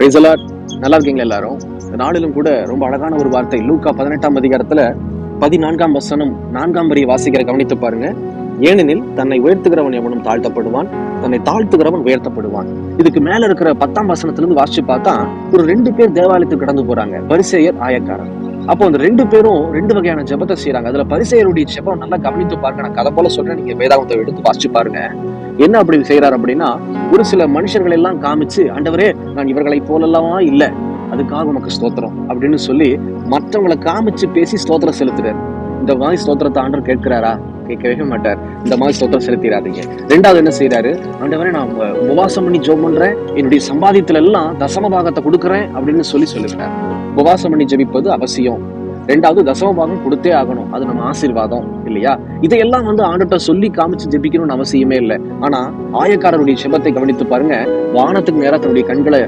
Praise the Lord. நல்லா இருக்கீங்களா எல்லாரும்? இந்த நாளிலும் கூட ரொம்ப அழகான ஒரு வார்த்தை லூக்கா 18ஆம் அதிகாரத்துல 14ஆம் வசனம் 4ஆம் வரியை வாசிக்கிற கவனித்து பாருங்க. ஏனெனில் தன்னை உயர்த்துகிறவன் எவனும் தாழ்த்தப்படுவான், தன்னை தாழ்த்துகிறவன் உயர்த்தப்படுவான். இதுக்கு மேல இருக்கிற 10ஆம் வசனத்திலிருந்து வாசிச்சு பார்த்தா ஒரு 2 பேர் தேவாலயத்துக்கு கடந்து போறாங்க, பரிசேயர், ஆயக்காரர். அப்போ அந்த 2 பேரும் 2 வகையான ஜெபத்தை செய்யறாங்க. அதுல பரிசேயருடைய ஜெபம் நல்லா கவனித்து பாருங்க. நான் கதை போல சொல்றேன், நீங்க வேதாகமத்தை எடுத்து வாசிச்சு பாருங்க. என்ன அப்படி செய்யறாரு அப்படின்னா, ஒரு சில மனுஷர்கள் எல்லாம் காமிச்சு, ஆண்டவரே நான் இவர்களை போலெல்லாம் இல்ல, அதுக்காக உனக்கு ஸ்தோத்திரம் அப்படின்னு சொல்லி மற்றவங்களை காமிச்சு பேசி ஸ்தோத்திரம் செலுத்துறாரு. இந்த மாதிரி ஸ்தோத்திரத்தை ஆண்டவர் கேட்கிறாரா? கேட்கவே மாட்டார். இந்த மாதிரி ஸ்தோத்திரம் செலுத்திடாதீங்க. 2வது என்ன செய்யறாரு? ஆண்டவரே நான் உபவாசம் பண்ணி ஜெபம் பண்றேன், என்னுடைய சம்பாதியத்துல எல்லாம் தசம பாகத்தை கொடுக்குறேன் அப்படின்னு சொல்லுகிறார். உபவாசம் பண்ணி ஜெபிப்பது அவசியம். 2வது தசம பாகம் கொடுத்தே ஆகணும், அது நம்ம ஆசீர்வாதம் இல்லையா? இதையெல்லாம் ஆண்டவர்ட்ட சொல்லி காமிச்சு ஜெபிக்கணும்னு அவசியமே இல்லை. ஆனா ஆயக்காரருடைய ஜெபத்தை கவனித்து பாருங்க. வானத்துக்கு நேரா தன்னுடைய கண்களை